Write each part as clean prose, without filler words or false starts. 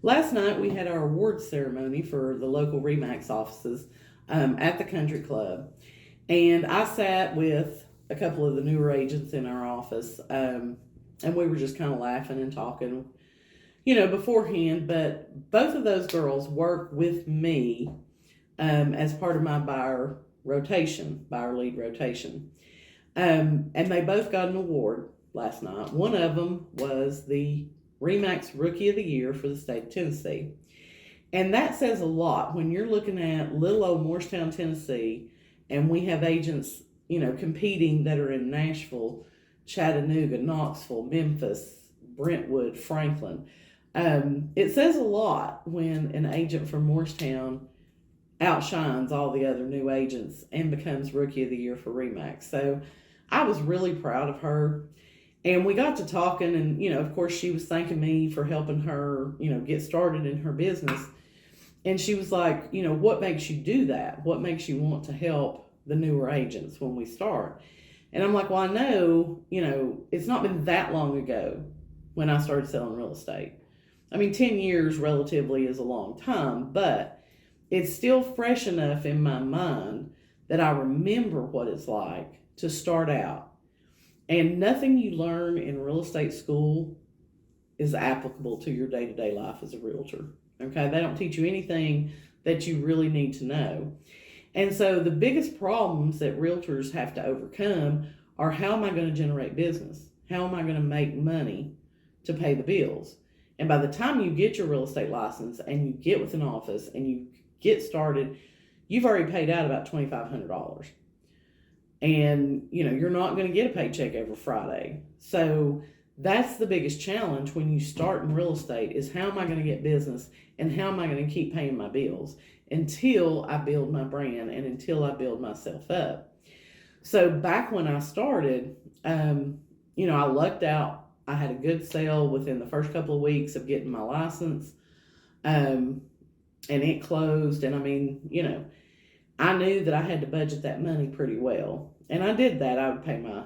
Last night we had our awards ceremony for the local Remax offices at the country club. And I sat with a couple of the newer agents in our office, and we were just kind of laughing and talking, beforehand. But both of those girls work with me as part of my buyer lead rotation. And they both got an award last night. One of them was the Remax Rookie of the Year for the state of Tennessee. And that says a lot when you're looking at little old Morristown, Tennessee, and we have agents, competing that are in Nashville, Chattanooga, Knoxville, Memphis, Brentwood, Franklin. It says a lot when an agent from Morristown outshines all the other new agents and becomes Rookie of the Year for Remax. So I was really proud of her. And we got to talking, and, of course, she was thanking me for helping her, get started in her business. And she was like, what makes you do that? What makes you want to help the newer agents when we start? And I'm like, well, I know, it's not been that long ago when I started selling real estate. I mean, 10 years relatively is a long time, but it's still fresh enough in my mind that I remember what it's like to start out. And nothing you learn in real estate school is applicable to your day-to-day life as a realtor. Okay, they don't teach you anything that you really need to know. And so the biggest problems that realtors have to overcome are, how am I going to generate business? How am I going to make money to pay the bills? And by the time you get your real estate license and you get with an office and you get started, you've already paid out about $2,500. And, you're not going to get a paycheck every Friday. So that's the biggest challenge when you start in real estate, is how am I going to get business and how am I going to keep paying my bills until I build my brand and until I build myself up. So back when I started, I lucked out. I had a good sale within the first couple of weeks of getting my license, and it closed. And I mean, I knew that I had to budget that money pretty well. And I did that. I would pay my,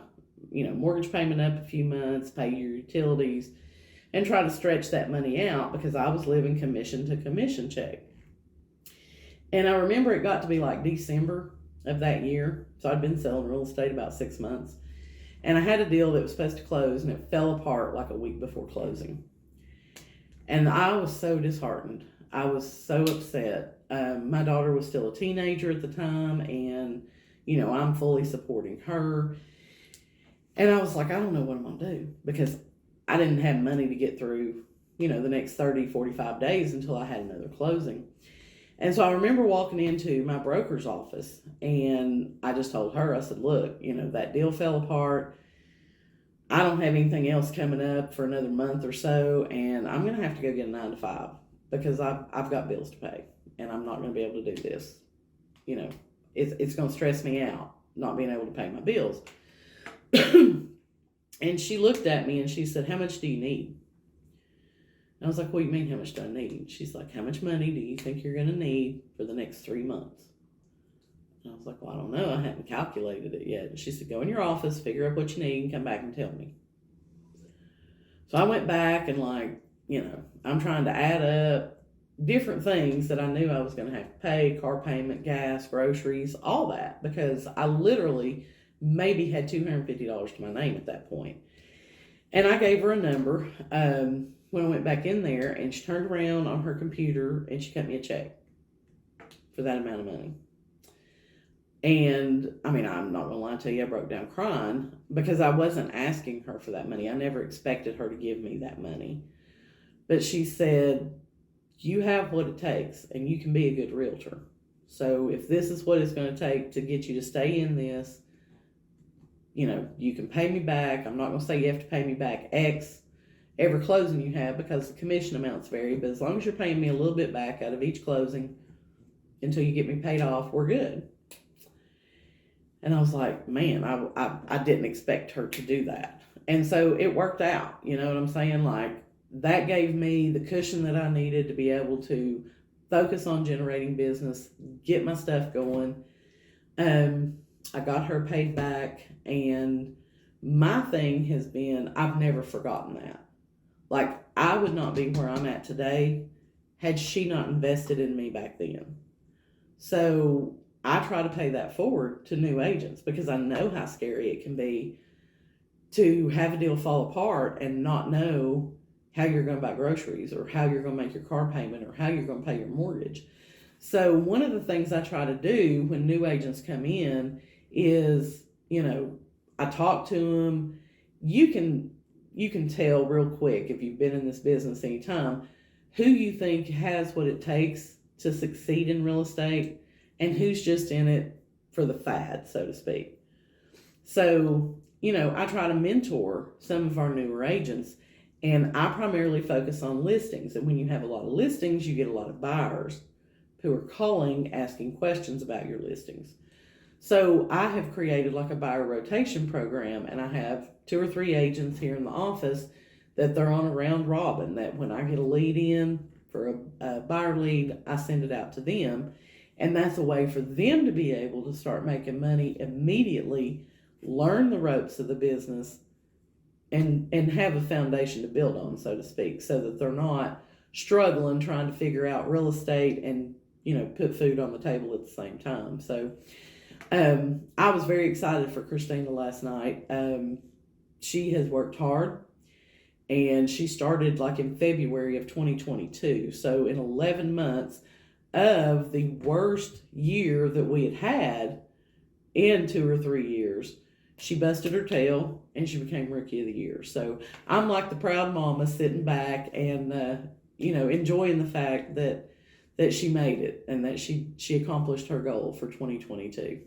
mortgage payment up a few months, pay your utilities, and try to stretch that money out because I was living commission to commission check. And I remember it got to be like December of that year. So I'd been selling real estate about 6 months. And I had a deal that was supposed to close, and it fell apart like a week before closing. And I was so disheartened. I was so upset. My daughter was still a teenager at the time, and, I'm fully supporting her. And I was like, I don't know what I'm going to do, because I didn't have money to get through, the next 30, 45 days until I had another closing. And so I remember walking into my broker's office, and I just told her, I said, look, that deal fell apart. I don't have anything else coming up for another month or so, and I'm going to have to go get a 9-to-5 because I've got bills to pay, and I'm not going to be able to do this. It's going to stress me out not being able to pay my bills. And she looked at me and she said, how much do you need? And I was like, what do you mean, how much do I need? She's like, how much money do you think you're going to need for the next 3 months? And I was like, well, I don't know. I haven't calculated it yet. And she said, go in your office, figure out what you need, and come back and tell me. So I went back and I'm trying to add up different things that I knew I was going to have to pay: car payment, gas, groceries, all that, because I literally maybe had $250 to my name at that point. And I gave her a number when I went back in there, and she turned around on her computer and she cut me a check for that amount of money. And I mean, I'm not going to lie to you, I broke down crying because I wasn't asking her for that money. I never expected her to give me that money. But she said, you have what it takes and you can be a good realtor. So if this is what it's going to take to get you to stay in this, you can pay me back. I'm not going to say you have to pay me back X every closing you have, because the commission amounts vary. But as long as you're paying me a little bit back out of each closing until you get me paid off, we're good. And I was like, man, I didn't expect her to do that. And so it worked out. You know what I'm saying? Like, that gave me the cushion that I needed to be able to focus on generating business, get my stuff going. I got her paid back, and my thing has been, I've never forgotten that. Like, I would not be where I'm at today had she not invested in me back then. So I try to pay that forward to new agents because I know how scary it can be to have a deal fall apart and not know how you're going to buy groceries or how you're going to make your car payment or how you're going to pay your mortgage. So one of the things I try to do when new agents come in is, I talk to them. You can tell real quick if you've been in this business any time who you think has what it takes to succeed in real estate and who's just in it for the fad, so to speak. So, I try to mentor some of our newer agents, and I primarily focus on listings. And when you have a lot of listings, you get a lot of buyers who are calling, asking questions about your listings. So I have created like a buyer rotation program, and I have 2 or 3 agents here in the office that they're on a round robin, that when I get a lead in for a buyer lead, I send it out to them. And that's a way for them to be able to start making money immediately, learn the ropes of the business, and have a foundation to build on, so to speak, so that they're not struggling trying to figure out real estate and, put food on the table at the same time. So I was very excited for Christina last night. She has worked hard, and she started like in February of 2022. So in 11 months of the worst year that we had in 2 or 3 years, she busted her tail and she became Rookie of the Year. So I'm like the proud mama sitting back and, enjoying the fact that she made it and that she accomplished her goal for 2022.